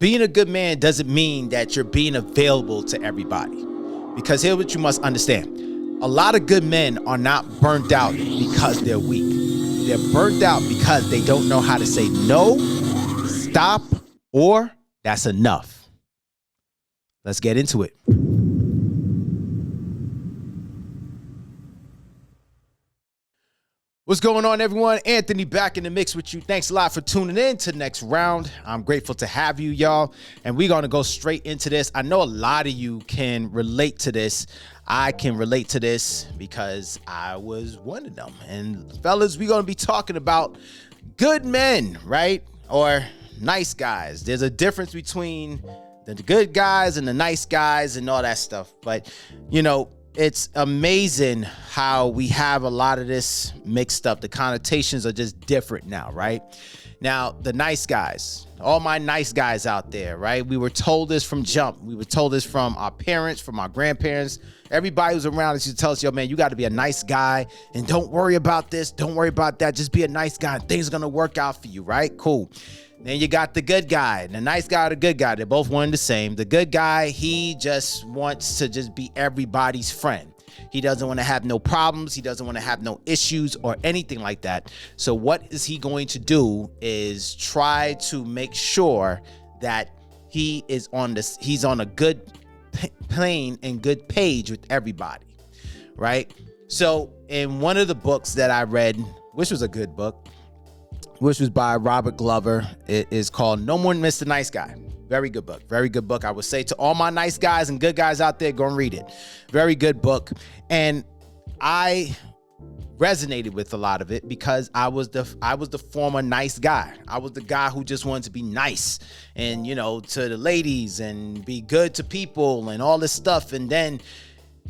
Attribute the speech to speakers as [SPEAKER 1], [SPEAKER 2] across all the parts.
[SPEAKER 1] being a good man doesn't mean that you're being available to everybody. Because here's what you must understand. A lot of good men are not burnt out because they're weak. They're burnt out because they don't know how to say no, stop, or that's enough. Let's get into it. What's going on, everyone? Anthony back in the mix with you. Thanks a lot for tuning in to Next Round. I'm grateful to have you, y'all. And we're going to go straight into this. I know a lot of you can relate to this. I can relate to this because I was one of them. And fellas, we're going to be talking about good men, right? Or nice guys. There's a difference between the good guys and the nice guys and all that stuff. But, you know, it's amazing how we have a lot of this mixed up. The connotations are just different now, right? Now, the nice guys, all my nice guys out there, right? We were told this from jump. We were told this from our parents, from our grandparents. Everybody who's around us used to tell us, yo, man, you got to be a nice guy and don't worry about this. Don't worry about that. Just be a nice guy and things are going to work out for you, right? Cool. Then you got the good guy, the nice guy, the good guy. They're both one and the same. The good guy, he just wants to just be everybody's friend. He doesn't want to have no problems. He doesn't want to have no issues or anything like that. So what is he going to do is try to make sure that he is on this. He's on a good plane and good page with everybody, right? So in one of the books that I read, which was a good book, which was by Robert Glover. It is called No More Mr. Nice Guy. Very good book. Very good book. I would say to all my nice guys and good guys out there, go and read it. Very good book. And I resonated with a lot of it because I was the former nice guy. I was the guy who just wanted to be nice and, you know, to the ladies and be good to people and all this stuff. And then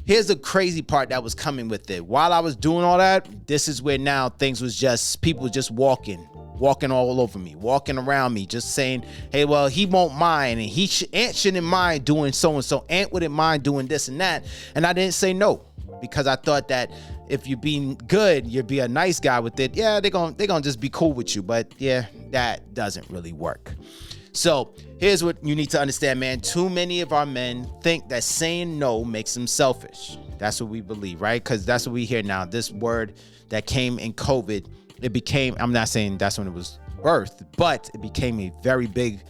[SPEAKER 1] here's the crazy part that was coming with it. While I was doing all that, this is where now things was just, people just walking all over me, walking around me, just saying, hey, well, he won't mind. And Ant shouldn't mind doing so-and-so. Ant wouldn't mind doing this and that. And I didn't say no because I thought that if you're being good, you'd be a nice guy with it. Yeah, they're gonna just be cool with you. But yeah, that doesn't really work. So here's what you need to understand, man. Too many of our men think that saying no makes them selfish. That's what we believe, right? Because that's what we hear now. This word that came in COVID, it became, I'm not saying that's when it was birthed, but it became a very big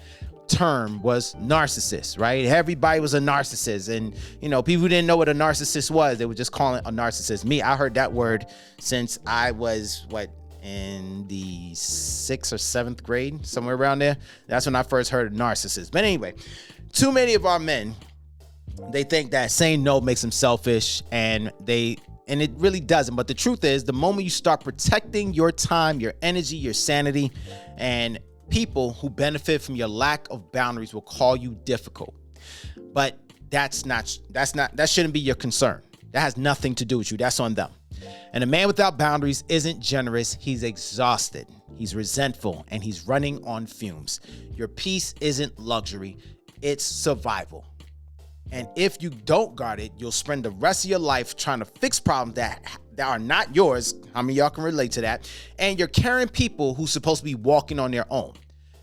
[SPEAKER 1] term, was narcissist, right? Everybody was a narcissist. And, you know, people didn't know what a narcissist was. They were just calling it a narcissist. Me, I heard that word since I was, in the 6th or 7th grade, somewhere around there. That's when I first heard of narcissist. But anyway, too many of our men, they think that saying no makes them selfish, and it really doesn't. But the truth is, the moment you start protecting your time, your energy, your sanity, and people who benefit from your lack of boundaries will call you difficult. But that shouldn't be your concern. That has nothing to do with you. That's on them. And a man without boundaries isn't generous. He's exhausted. He's resentful, and he's running on fumes. Your peace isn't luxury. It's survival. And if you don't guard it, you'll spend the rest of your life trying to fix problems that are not yours. How many of y'all can relate to that? And you're carrying people who's supposed to be walking on their own.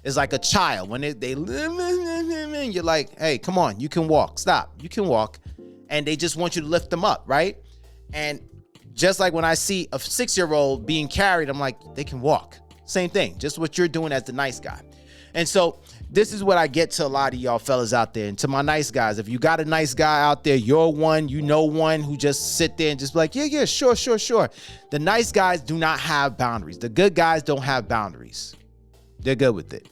[SPEAKER 1] It's like a child. When you're like, hey, come on, you can walk. Stop. You can walk. And they just want you to lift them up, right? And just like when I see a 6-year-old being carried, I'm like, they can walk. Same thing. Just what you're doing as the nice guy. And so this is what I get to a lot of y'all fellas out there. And to my nice guys, if you got a nice guy out there, you're one, you know one who just sit there and just be like, yeah, sure. The nice guys do not have boundaries. The good guys don't have boundaries. They're good with it.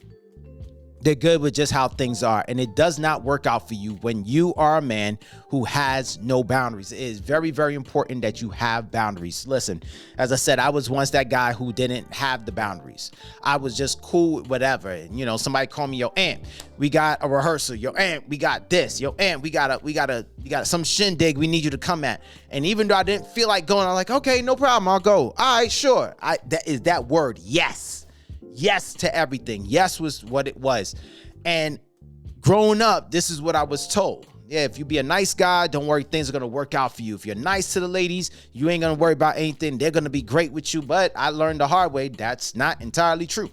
[SPEAKER 1] They're good with just how things are. And it does not work out for you when you are a man who has no boundaries. It is very, very important that you have boundaries. Listen, as I said, I was once that guy who didn't have the boundaries. I was just cool with whatever. And, you know, somebody called me, yo, Ant, we got a rehearsal. Yo, Ant, we got this. Yo, Ant, we got some shindig we need you to come at. And even though I didn't feel like going, I'm like, okay, no problem. I'll go. All right, sure. That is that word. Yes. Yes to everything. Yes was what it was. And growing up, this is what I was told. Yeah, if you be a nice guy, don't worry, things are going to work out for you. If you're nice to the ladies, you ain't going to worry about anything. They're going to be great with you. But I learned the hard way, that's not entirely true.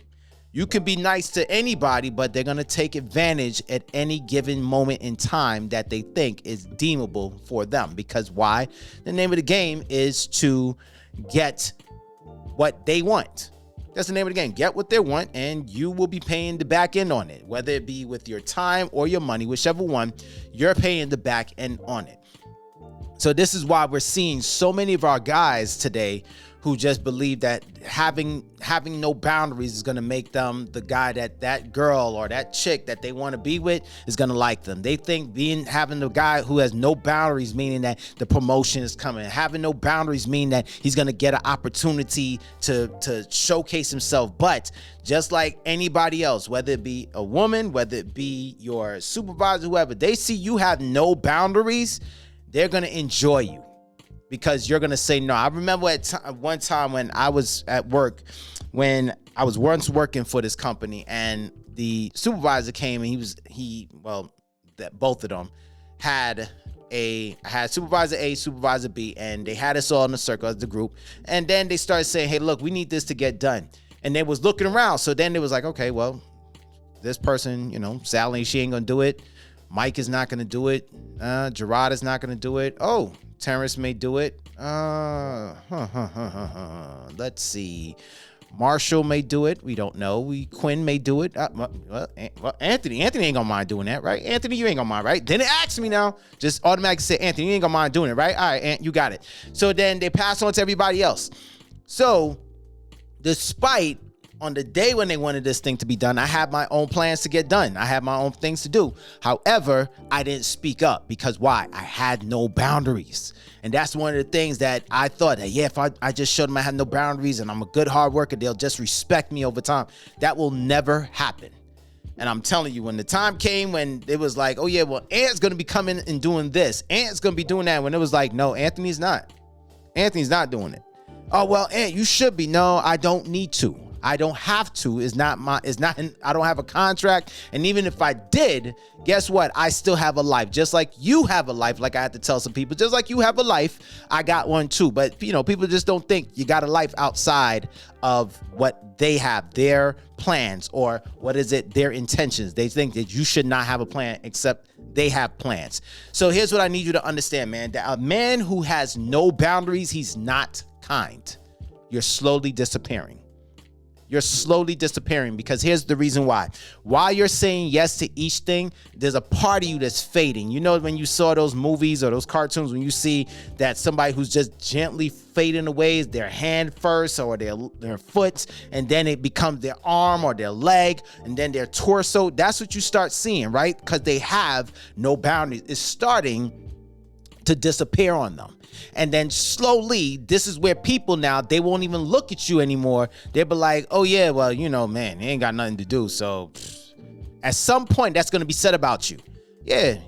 [SPEAKER 1] You can be nice to anybody, but they're going to take advantage at any given moment in time that they think is deemable for them. Because why? The name of the game is to get what they want. That's the name of the game. Get what they want, and you will be paying the back end on it. Whether it be with your time or your money, whichever one, you're paying the back end on it. So this is why we're seeing so many of our guys today who just believe that having no boundaries is going to make them the guy that girl or that chick that they want to be with is going to like them. They think having the guy who has no boundaries, meaning that the promotion is coming. Having no boundaries mean that he's going to get an opportunity to showcase himself. But just like anybody else, whether it be a woman, whether it be your supervisor, whoever, they see you have no boundaries, they're going to enjoy you. Because you're going to say no. I remember at one time when I was at work, when I was once working for this company, and the supervisor came, and both of them had supervisor A, supervisor B, and they had us all in a circle as the group. And then they started saying, hey, look, we need this to get done. And they was looking around. So then it was like, okay, well, this person, Sally, she ain't going to do it. Mike is not going to do it. Gerard is not going to do it. Oh, Terrence may do it. Let's see. Marshall may do it. We don't know. Quinn may do it. Well, Anthony ain't gonna mind doing that, right? Anthony, you ain't gonna mind, right? Then it asks me now. Just automatically say, Anthony, you ain't gonna mind doing it, right? All right, Ant, you got it. So then they pass on to everybody else. So despite on the day when they wanted this thing to be done, I had my own plans to get done. I had my own things to do. However, I didn't speak up because why? I had no boundaries. And that's one of the things that I thought that, if I just showed them I had no boundaries and I'm a good hard worker, they'll just respect me over time. That will never happen. And I'm telling you, when the time came when it was like, oh yeah, well, Ant's going to be coming and doing this. Ant's going to be doing that. When it was like, no, Anthony's not. Anthony's not doing it. Oh, well, Ant, you should be. No, I don't need to. I don't have to. I don't have a contract. And even if I did, guess what? I still have a life. Just like you have a life, like I had to tell some people, just like you have a life, I got one too. But people just don't think you got a life outside of what they have, their plans, or their intentions. They think that you should not have a plan except they have plans. So here's what I need you to understand, man. That a man who has no boundaries, he's not kind. You're slowly disappearing. You're slowly disappearing because here's the reason why. While you're saying yes to each thing, there's a part of you that's fading. When you saw those movies or those cartoons, when you see that somebody who's just gently fading away is their hand first or their foot, and then it becomes their arm or their leg, and then their torso. That's what you start seeing, right? Because they have no boundaries. It's starting to disappear on them. And then slowly, this is where people now, they won't even look at you anymore. They'll be like, oh yeah, well, man, he ain't got nothing to do. So at some point, that's going to be said about you. Yeah,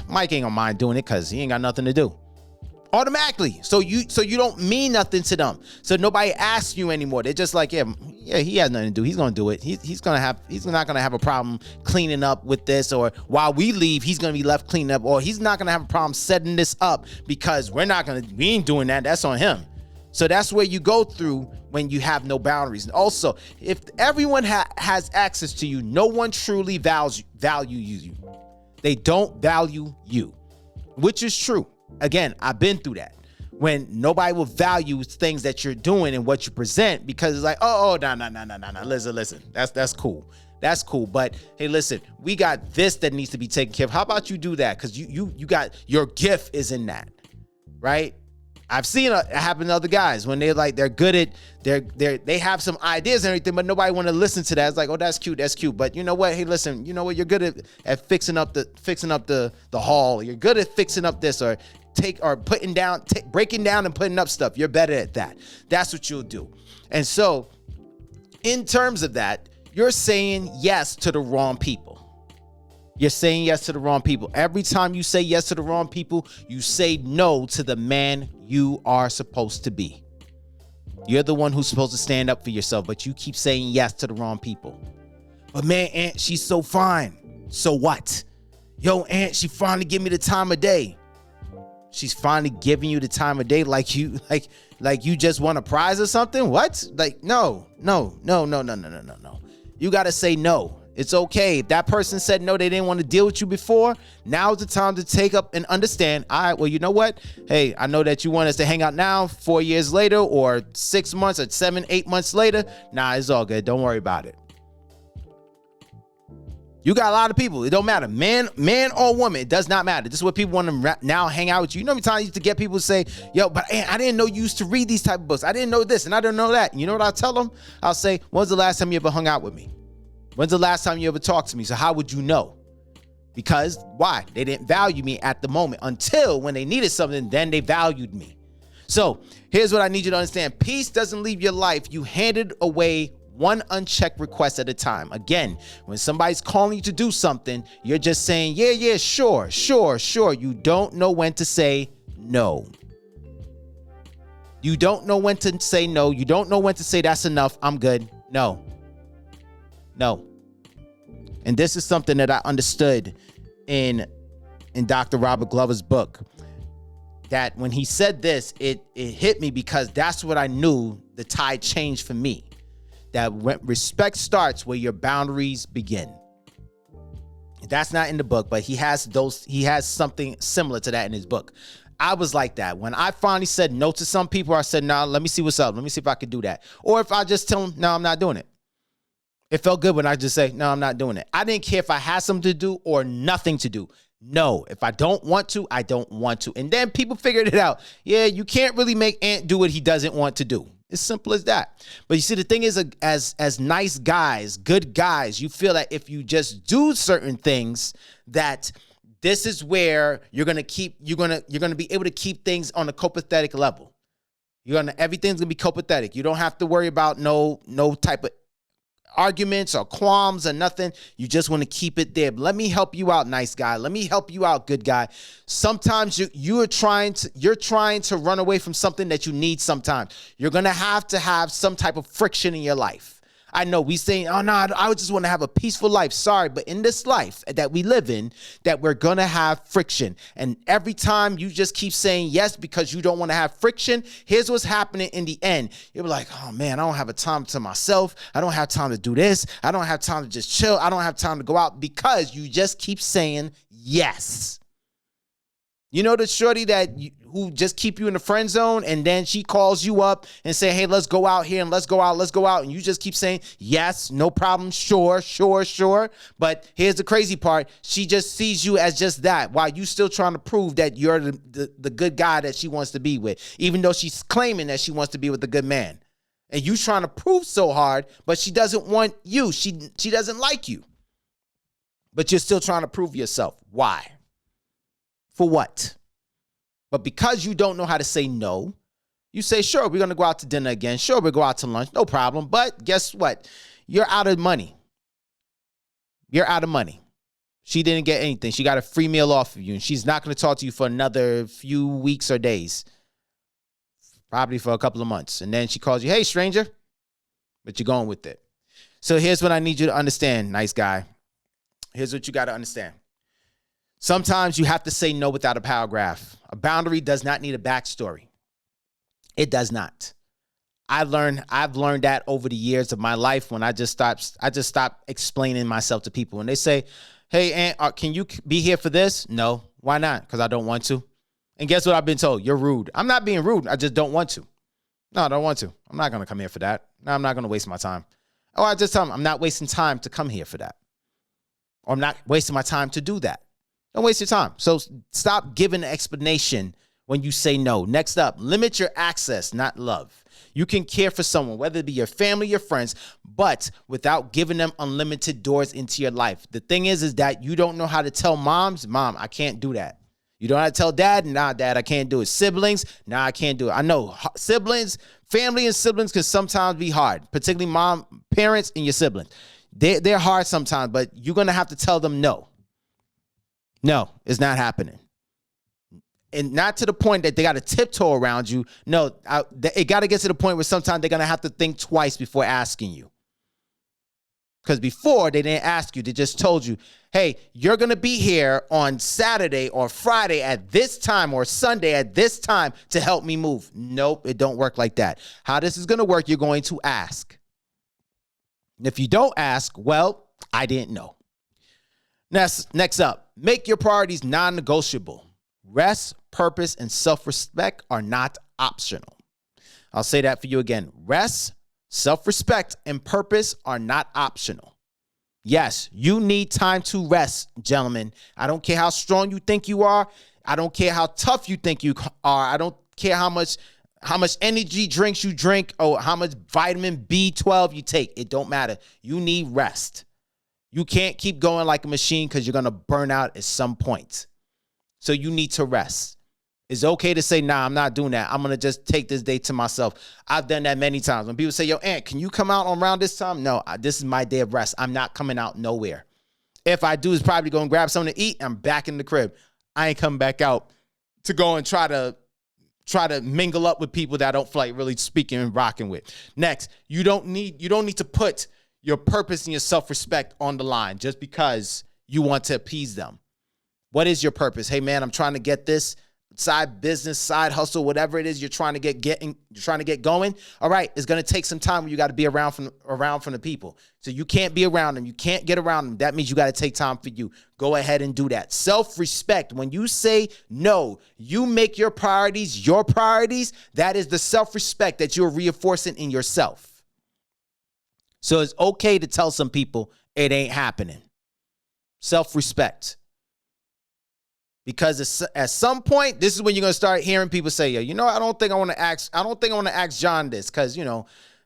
[SPEAKER 1] Mike ain't gonna mind doing it because he ain't got nothing to do. Automatically. So you don't mean nothing to them. So nobody asks you anymore. They're just like, yeah, he has nothing to do. He's gonna do it. He's not gonna have a problem cleaning up with this, or while we leave, he's gonna be left cleaning up, or he's not gonna have a problem setting this up because we ain't doing that. That's on him. So that's where you go through when you have no boundaries. And also, if everyone has access to you, no one truly values you. They don't value you, which is true. Again, I've been through that. When nobody will value things that you're doing and what you present, because it's like, no, listen, that's cool. That's cool. But hey, listen, we got this that needs to be taken care of. How about you do that? Because you got your gift is in that, right? I've seen it happen to other guys when they're good at they have some ideas and everything, but nobody want to listen to that. It's like, oh, that's cute. But you know what? Hey, listen, you know what? You're good at fixing up the hall. You're good at fixing up this or breaking down and putting up stuff. You're better at that. That's what you'll do. And so in terms of that, you're saying yes to the wrong people. You're saying yes to the wrong people. Every time you say yes to the wrong people, you say no to the man you are supposed to be. You're the one who's supposed to stand up for yourself, but you keep saying yes to the wrong people. But man, Aunt, she's so fine. So what? Yo, Aunt, she finally give me the time of day. She's finally giving you the time of day like you just won a prize or something? What? No. No. You got to say no. It's okay. If that person said no, they didn't want to deal with you before, now's the time to take up and understand. All right, well, you know what? Hey, I know that you want us to hang out now, 4 years later, or 6 months, or 7, 8 months later. Nah, it's all good. Don't worry about it. You got a lot of people. It don't matter. Man or woman. It does not matter. This is what people want to now hang out with you. You know how many times I used to get people to say, yo, but I didn't know you used to read these type of books. I didn't know this and I didn't know that. And you know what I'll tell them? I'll say, when's the last time you ever hung out with me? When's the last time you ever talked to me? So how would you know? Because why? They didn't value me at the moment until when they needed something, then they valued me. So here's what I need you to understand. Peace doesn't leave your life. You handed away one unchecked request at a time. Again, when somebody's calling you to do something, you're just saying, yeah, sure. You don't know when to say no. You don't know when to say no. You don't know when to say that's enough. I'm good. No. And this is something that I understood in Dr. Robert Glover's book, that when he said this, it hit me because that's what I knew the tide changed for me. That when respect starts where your boundaries begin. That's not in the book, but he has something similar to that in his book. I was like that. When I finally said no to some people, I said, no, let me see what's up. Let me see if I could do that. Or if I just tell them, no, I'm not doing it. It felt good when I just say, no, I'm not doing it. I didn't care if I had something to do or nothing to do. No, if I don't want to, I don't want to. And then people figured it out. Yeah, you can't really make Ant do what he doesn't want to do. It's simple as that. But you see, the thing is, as nice guys, good guys, you feel that if you just do certain things, that this is where you're gonna be able to keep things on a copacetic level. Everything's gonna be copacetic. You don't have to worry about no type of arguments or qualms or nothing. You just want to keep it there. But let me help you out, nice guy. Let me help you out, good guy. Sometimes you're trying to run away from something that you need. Sometimes you're going to have some type of friction in your life. I know we saying, oh no, I just want to have a peaceful life. Sorry, but in this life that we live in, that we're going to have friction. And every time you just keep saying yes because you don't want to have friction, here's what's happening in the end. You're like, oh man, I don't have a time to myself. I don't have time to do this. I don't have time to just chill. I don't have time to go out because you just keep saying yes. You know the shorty who just keep you in the friend zone, and then she calls you up and say, hey, let's go out here and let's go out. And you just keep saying, yes, no problem, sure. But here's the crazy part. She just sees you as just that, while you still trying to prove that you're the good guy that she wants to be with, even though she's claiming that she wants to be with a good man. And you trying to prove so hard, but she doesn't want you. She doesn't like you. But you're still trying to prove yourself. Why? For what? But because you don't know how to say no, you say, sure, we're going to go out to dinner again. Sure, we'll go out to lunch. No problem. But guess what? You're out of money. She didn't get anything. She got a free meal off of you, and she's not going to talk to you for another few weeks or days, probably for a couple of months. And then she calls you, hey, stranger, but you're going with it. So here's what I need you to understand, nice guy. Here's what you got to understand. Sometimes you have to say no without a paragraph. A boundary does not need a backstory. It does not. I've learned that over the years of my life when I just stopped explaining myself to people. When they say, hey, Aunt, can you be here for this? No. Why not? Because I don't want to. And guess what I've been told? You're rude. I'm not being rude. I just don't want to. No, I don't want to. I'm not going to come here for that. No, I'm not going to waste my time. Oh, I just tell them I'm not wasting time to come here for that. Or I'm not wasting my time to do that. Don't waste your time. So stop giving an explanation when you say no. Next up, limit your access, not love. You can care for someone, whether it be your family, your friends, but without giving them unlimited doors into your life. The thing is that you don't know how to tell moms, Mom, I can't do that. You don't know how to tell dad, nah, Dad, I can't do it. Siblings, nah, I can't do it. I know siblings, family and siblings can sometimes be hard, particularly parents and your siblings. They're hard sometimes, but you're going to have to tell them no. No, it's not happening. And not to the point that they got to tiptoe around you. No, it got to get to the point where sometimes they're going to have to think twice before asking you. Because before, they didn't ask you. They just told you, hey, you're going to be here on Saturday or Friday at this time or Sunday at this time to help me move. Nope, it don't work like that. How this is going to work, you're going to ask. And if you don't ask, well, I didn't know. Next up, make your priorities non-negotiable. Rest, purpose, and self-respect are not optional. I'll say that for you again. Rest, self-respect, and purpose are not optional. Yes, you need time to rest, gentlemen. I don't care how strong you think you are. I don't care how tough you think you are. I don't care how much energy drinks you drink or how much vitamin B12 you take. It don't matter. You need rest. You can't keep going like a machine because you're going to burn out at some point. So you need to rest. It's okay to say, nah, I'm not doing that. I'm going to just take this day to myself. I've done that many times. When people say, yo, Ant, can you come out around this time? No, this is my day of rest. I'm not coming out nowhere. If I do, it's probably going to grab something to eat. I'm back in the crib. I ain't coming back out to go and try to mingle up with people that I don't feel like really speaking and rocking with. Next, you don't need to put your purpose and your self-respect on the line just because you want to appease them. What is your purpose? Hey man, I'm trying to get this side business, side hustle, whatever it is you're trying to get going. All right, it's going to take some time where you got to be around from the people. So you can't be around them. You can't get around them. That means you got to take time for you. Go ahead and do that. Self-respect. When you say no, you make your priorities. That is the self-respect that you're reinforcing in yourself. So it's okay to tell some people it ain't happening. Self-respect. Because at some point, this is when you're going to start hearing people say, yo, I don't think I want to ask John this because,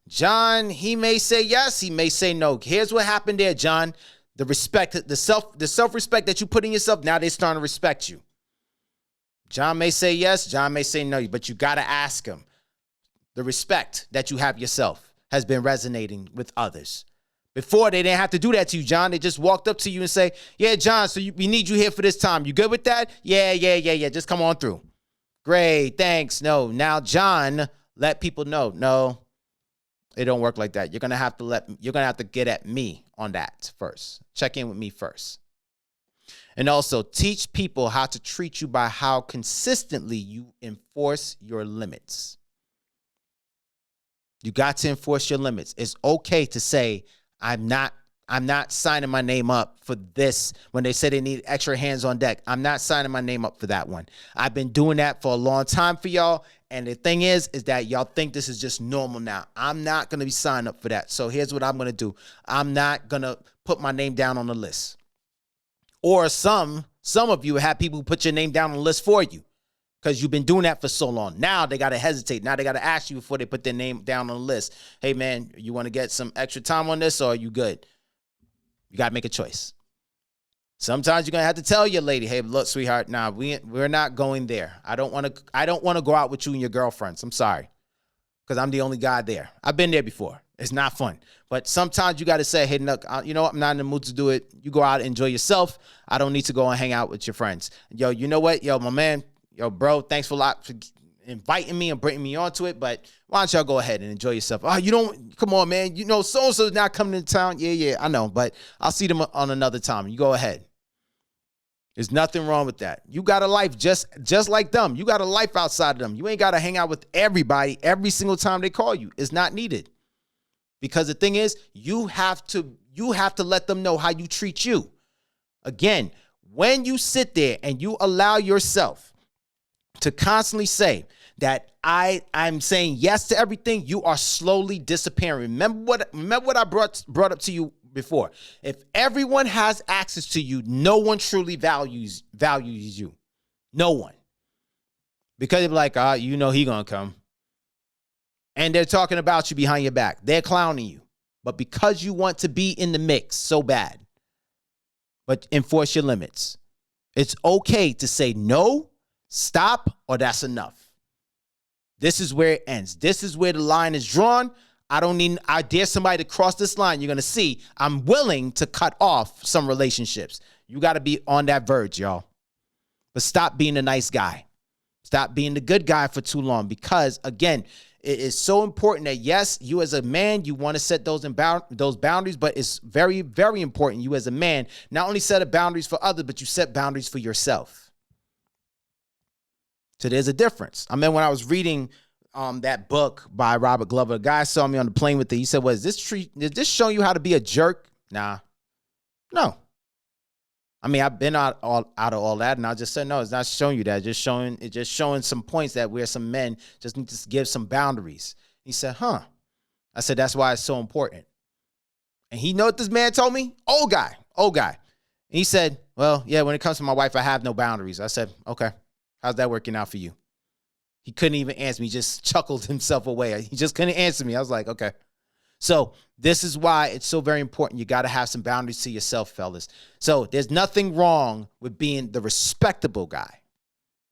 [SPEAKER 1] John, he may say yes, he may say no. Here's what happened there, John. The respect, the self-respect that you put in yourself, now they're starting to respect you. John may say yes, John may say no, but you got to ask him. The respect that you have yourself has been resonating with others. Before, they didn't have to do that to you, John. They just walked up to you and say, yeah, John, so we need you here for this time. You good with that? Yeah. Just come on through. Great, thanks. No, now John let people know. No, it don't work like that. You're gonna have to get at me on that first. Check in with me first. And also teach people how to treat you by how consistently you enforce your limits. You got to enforce your limits. It's okay to say, I'm not signing my name up for this. When they say they need extra hands on deck, I'm not signing my name up for that one. I've been doing that for a long time for y'all. And the thing is that y'all think this is just normal now. I'm not going to be signed up for that. So here's what I'm going to do. I'm not going to put my name down on the list. Or some of you have people who put your name down on the list for you because you've been doing that for so long. Now they got to hesitate. Now they got to ask you before they put their name down on the list. Hey, man, you want to get some extra time on this or are you good? You got to make a choice. Sometimes you're going to have to tell your lady, hey, look, sweetheart, nah, we're not going there. I don't want to go out with you and your girlfriends. I'm sorry because I'm the only guy there. I've been there before. It's not fun. But sometimes you got to say, hey, look, you know what? I'm not in the mood to do it. You go out and enjoy yourself. I don't need to go and hang out with your friends. Yo, you know what? Yo, my man. Yo, bro, thanks for inviting me and bringing me onto it, but why don't y'all go ahead and enjoy yourself? Come on, man. So-and-so's not coming to town. Yeah, I know, but I'll see them on another time. You go ahead. There's nothing wrong with that. You got a life just like them. You got a life outside of them. You ain't got to hang out with everybody every single time they call you. It's not needed. Because the thing is, you have to let them know how you treat you. Again, when you sit there and you allow yourself to constantly say that I'm saying yes to everything, you are slowly disappearing. Remember what I brought up to you before. If everyone has access to you, no one truly values you. No one. Because they're like, he gonna come. And they're talking about you behind your back. They're clowning you. But because you want to be in the mix so bad, but enforce your limits. It's okay to say no, stop, or that's enough. This is where it ends. This is where the line is drawn. I dare somebody to cross this line. You're going to see I'm willing to cut off some relationships. You got to be on that verge, y'all. But stop being a nice guy. Stop being the good guy for too long because, again, it is so important that, yes, you as a man, you want to set those boundaries, but it's very, very important you as a man not only set up boundaries for others, but you set boundaries for yourself. So there's a difference. I mean, when I was reading that book by Robert Glover. A guy saw me on the plane with it. He said, is this showing you how to be a jerk? Nah. No. I mean, I've been out of all that, and I just said, no, it's not showing you that. It's just showing some points that where some men just need to give some boundaries. He said, huh. I said, that's why it's so important. And he know what this man told me? Old guy. And he said, well, yeah, when it comes to my wife, I have no boundaries. I said, okay, how's that working out for you? He couldn't even answer me. He just chuckled himself away. He just couldn't answer me. I was like, okay. So this is why it's so very important. You got to have some boundaries to yourself, fellas. So there's nothing wrong with being the respectable guy.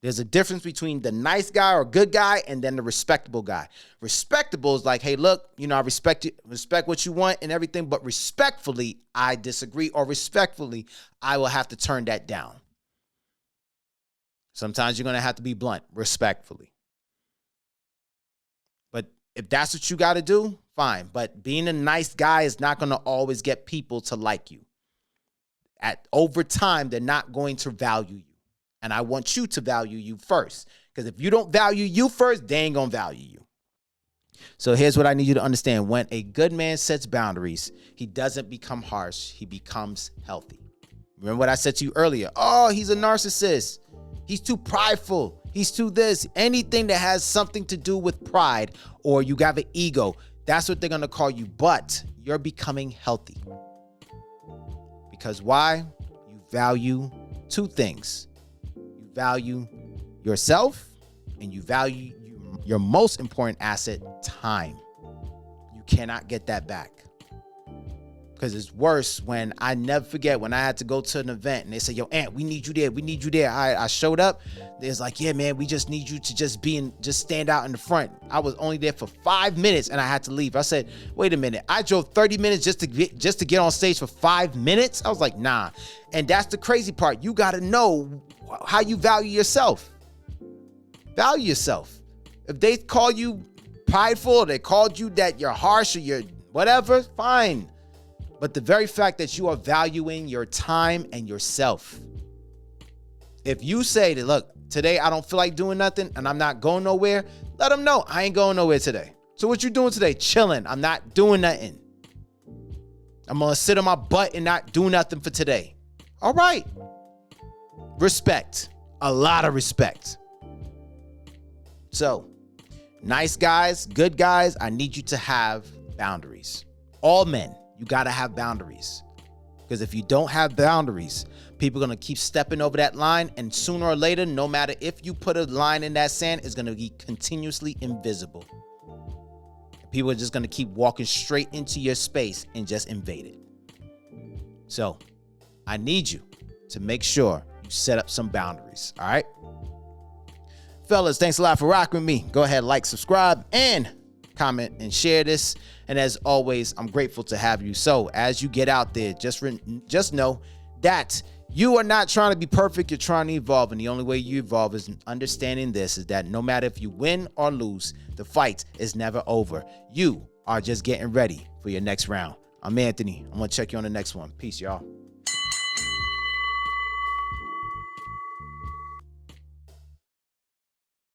[SPEAKER 1] There's a difference between the nice guy or good guy and then the respectable guy. Respectable is like, hey, look, I respect you, respect what you want and everything, but respectfully, I disagree, or respectfully, I will have to turn that down. Sometimes you're going to have to be blunt, respectfully. But if that's what you got to do, fine. But being a nice guy is not going to always get people to like you. Over time, they're not going to value you. And I want you to value you first. Because if you don't value you first, they ain't going to value you. So here's what I need you to understand. When a good man sets boundaries, he doesn't become harsh. He becomes healthy. Remember what I said to you earlier? Oh, he's a narcissist. He's too prideful. He's too this. Anything that has something to do with pride or you got an ego, that's what they're going to call you. But you're becoming healthy. Because why? You value two things. You value yourself and you value your most important asset, time. You cannot get that back. Because it's worse when I never forget when I had to go to an event and they say, yo, Ant, we need you there. We need you there. I showed up. There's like, yeah, man, we just need you to just stand out in the front. I was only there for 5 minutes and I had to leave. I said, wait a minute. I drove 30 minutes just to get on stage for 5 minutes. I was like, nah. And that's the crazy part. You got to know how you value yourself. Value yourself. If they call you prideful, or they called you that you're harsh or you're whatever, fine. But the very fact that you are valuing your time and yourself. If you say that, look, today I don't feel like doing nothing and I'm not going nowhere, let them know I ain't going nowhere today. So what you doing today? Chilling. I'm not doing nothing. I'm going to sit on my butt and not do nothing for today. All right. Respect. A lot of respect. So, nice guys, good guys, I need you to have boundaries. All men. You got to have boundaries. Because if you don't have boundaries, people are going to keep stepping over that line. And sooner or later, no matter if you put a line in that sand, it's going to be continuously invisible. People are just going to keep walking straight into your space and just invade it. So I need you to make sure you set up some boundaries. All right. Fellas, thanks a lot for rocking with me. Go ahead, like, subscribe, and comment and share this. And as always, I'm grateful to have you. So as you get out there, just know that you are not trying to be perfect. You're trying to evolve. And the only way you evolve is understanding this, is that no matter if you win or lose, the fight is never over. You are just getting ready for your next round. I'm Anthony. I'm going to check you on the next one. Peace, y'all.